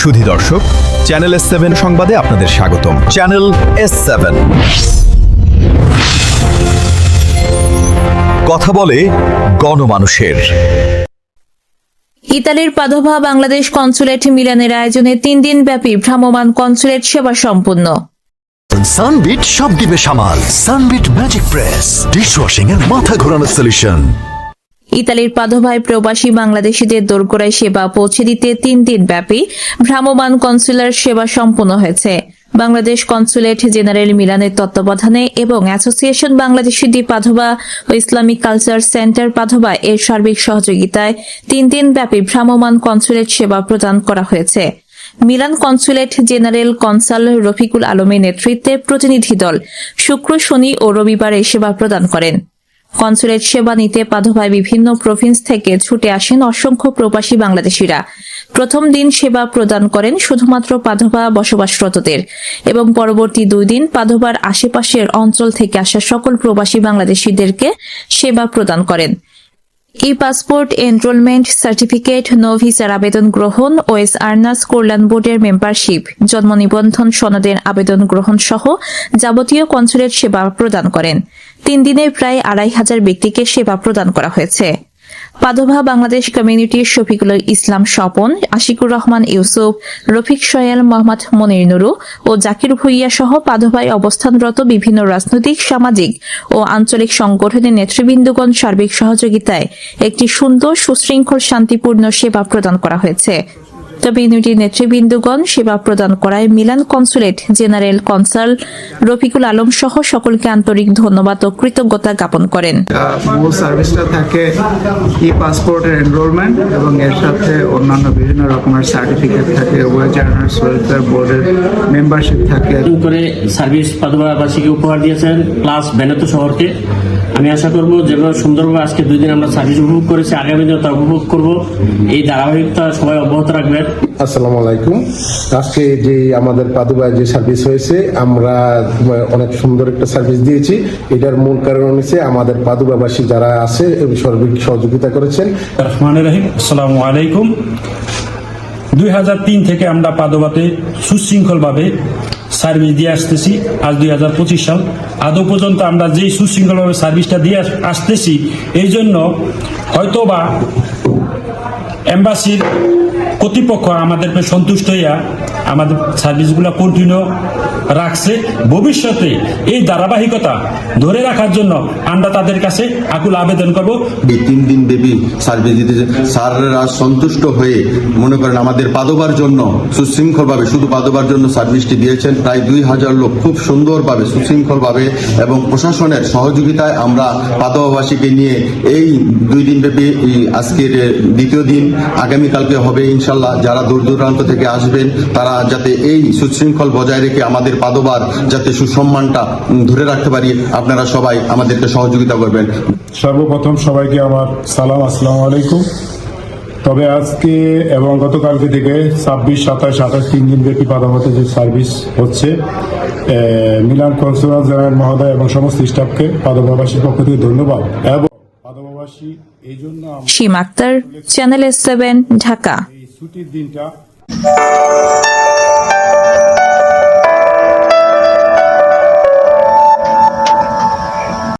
সুধী দর্শক, channel S7 সংবাদে আপনাদের স্বাগতম। চ্যানেল S7 কথা বলে গণমানুষের। ইতালির পাদোভা বাংলাদেশ কনসুলেট মিলানের আয়োজনে 3 দিন ব্যাপী ভ্রাম্যমাণ কনসুলেট সেবা সম্পন্ন। সানবিট সব দিবে সামাল। সানবিট ম্যাজিক প্রেস ডিশওয়াশিং এর মাথা ঘোরানো সলিউশন। ইতালির পাদোভায় প্রবাসী বাংলাদেশিদের দোরগোড়ায় সেবা পৌঁছে দিতে 3 দিন ব্যাপী ভ্রাম্যমাণ কনসুলার সেবা সম্পন্ন হয়েছে। বাংলাদেশ কনসুলেট জেনারেল মিলানের তত্ত্বাবধানে এবং অ্যাসোসিয়েশন বাংলাদেশি দি পাদোভা ও ইসলামিক কালচার সেন্টার পাদোভা এর সার্বিক সহযোগিতায় 3 দিন ব্যাপী ভ্রাম্যমাণ কনসুলেট সেবা প্রদান করা হয়েছে। Milan consulate general consul Rafiqul আলমের নেতৃত্বে প্রতিনিধি দল শুক্র, শনি ও রবিবার এই সেবা প্রদান করেন। কনসুলেট সেবা নিতে পাদোভায় বিভিন্ন প্রভিন্স থেকে ছুটে আসেন অসংখ্য প্রবাসী বাংলাদেশিরা। প্রথম দিন সেবা প্রদান করেন শুধুমাত্র পাদোভা বসবাসরতদের এবং পরবর্তী 2 দিন পাদোভার আশেপাশের অঞ্চল থেকে আসা সকল প্রবাসী বাংলাদেশিদেরকে সেবা প্রদান করেন। ই পাসপোর্ট, এনরোলমেন্ট সার্টিফিকেট, নো ভিসার আবেদন গ্রহণ, ওএস আর্নার্স কল্যাণ বোর্ডের মেম্বারশিপ, জন্ম নিবন্ধন সনদের আবেদন গ্রহণ সহ যাবতীয় কনসুলেট সেবা প্রদান করেন। 3 দিনে প্রায় 2500 ব্যক্তিকে সেবা প্রদান করা হয়েছে। পাদোভা বাংলাদেশ কমিউনিটির শফিকুল ইসলাম স্বপন, আশিকুর রহমান ইউসুফ, রফিক সয়াল, মোহাম্মদ মনির নুরু ও জাকির ভুইয়া সহ পাদোভায় অবস্থানরত বিভিন্ন রাজনৈতিক, সামাজিক ও আঞ্চলিক সংগঠনের নেতৃবৃন্দগণ সার্বিক সহযোগিতায় একটি সুন্দর, সুশৃঙ্খল, শান্তিপূর্ণ সেবা প্রদান করা হয়েছে। কমিউনিটির নেতৃবৃন্দগণ সেবা প্রদান করায় Milan consulate general consul Rafiqul Alam সহ সকলকে আন্তরিক ধন্যবাদ ও কৃতজ্ঞতা জ্ঞাপন করেন। মূল সার্ভিসটা থাকে ই পাসপোর্টের এনরোলমেন্ট এবং এর সাথে অন্যান্য বিভিন্ন রকমের সার্টিফিকেট থাকে, ওয়েজ আর্নার্স ওয়েলফেয়ার বোর্ডের মেম্বারশিপ থাকে। করে সার্ভিস পাদোভাবাসীকে উপহার দিয়েছেন, প্লাস বেনেতো শহরকে। আমি আশা করব যেভাবে সুন্দরভাবে আজকে 2 দিন আমরা সার্ভিস উপভোগ করেছি, আগামী দিনে তা উপভোগ করব। এই ধারাবাহিকতা সবাই অব্যাহত রাখবেন। আসসালামু আলাইকুম। আজকে যে আমাদের পাদোভায় যে সার্ভিস হয়েছে, আমরা অনেক সুন্দর একটা সার্ভিস দিয়েছি। এটার মূল কারণ হচ্ছে আমাদের পাদোভাবাসী যারা আছে সার্বিক সহযোগিতা করেছেন। রহমানির রহিম। আসসালামু আলাইকুম। 2003 থেকে আমরা পাদোভাতে সুশৃঙ্খলভাবে সার্ভিস দিয়ে আসতেছি। আজ 2025 সাল। আদৌ পর্যন্ত আমরা যেই সুশৃঙ্খলভাবে সার্ভিসটা দিয়ে আসতেছি, এই জন্য হয়তোবা এম্বাসির কর্তৃপক্ষ আমাদেরকে সন্তুষ্ট হইয়া আমাদের সার্ভিসগুলো কন্টিনিউ রাখছে। ভবিষ্যতে এই ধারাবাহিকতা ধরে রাখার জন্য আমরা তাদের কাছে আকুল আবেদন করব। এই 3 দিন ব্যাপী সার্ভিস দিতে স্যাররা সন্তুষ্ট হয়ে মনে করেন আমাদের পাদোভার জন্য সুশৃঙ্খলভাবে, শুধু পাদোভার জন্য সার্ভিসটি দিয়েছেন। প্রায় 2000 লোক খুব সুন্দরভাবে, সুশৃঙ্খলভাবে এবং প্রশাসনের সহযোগিতায় আমরা পাদোভাবাসীকে নিয়ে এই 2 দিন ব্যাপী আজকের দ্বিতীয় দিন, আগামীকালকে হবে ইনশাল্লাহ। যারা দূর দূরান্ত থেকে আসবেন তারা যাতে এই সুশৃঙ্খল বজায় রেখে আমাদের পাদোভার যাতে সুসম্মানটা ধরে রাখতে পারি, আপনারা সবাই আমাদেরকে সহযোগিতা করবেন। সর্বপ্রথম সবাইকে আমার সালাম, আসসালামু আলাইকুম। তবে আজকে এবং গতকালকে থেকে 26, 27, 28 3 দিন ব্যাপী পাদোভাতে যে সার্ভিস হচ্ছে, মিলান কনসুলার জেনারেল মহোদয় এবং সমস্ত স্টাফকে পাদোভাবাসীর পক্ষ থেকে ধন্যবাদ। এবং পাদোভাবাসী এই জন্য সীমা আক্তার, চ্যানেল S7, ঢাকা। এই ছুটির দিনটা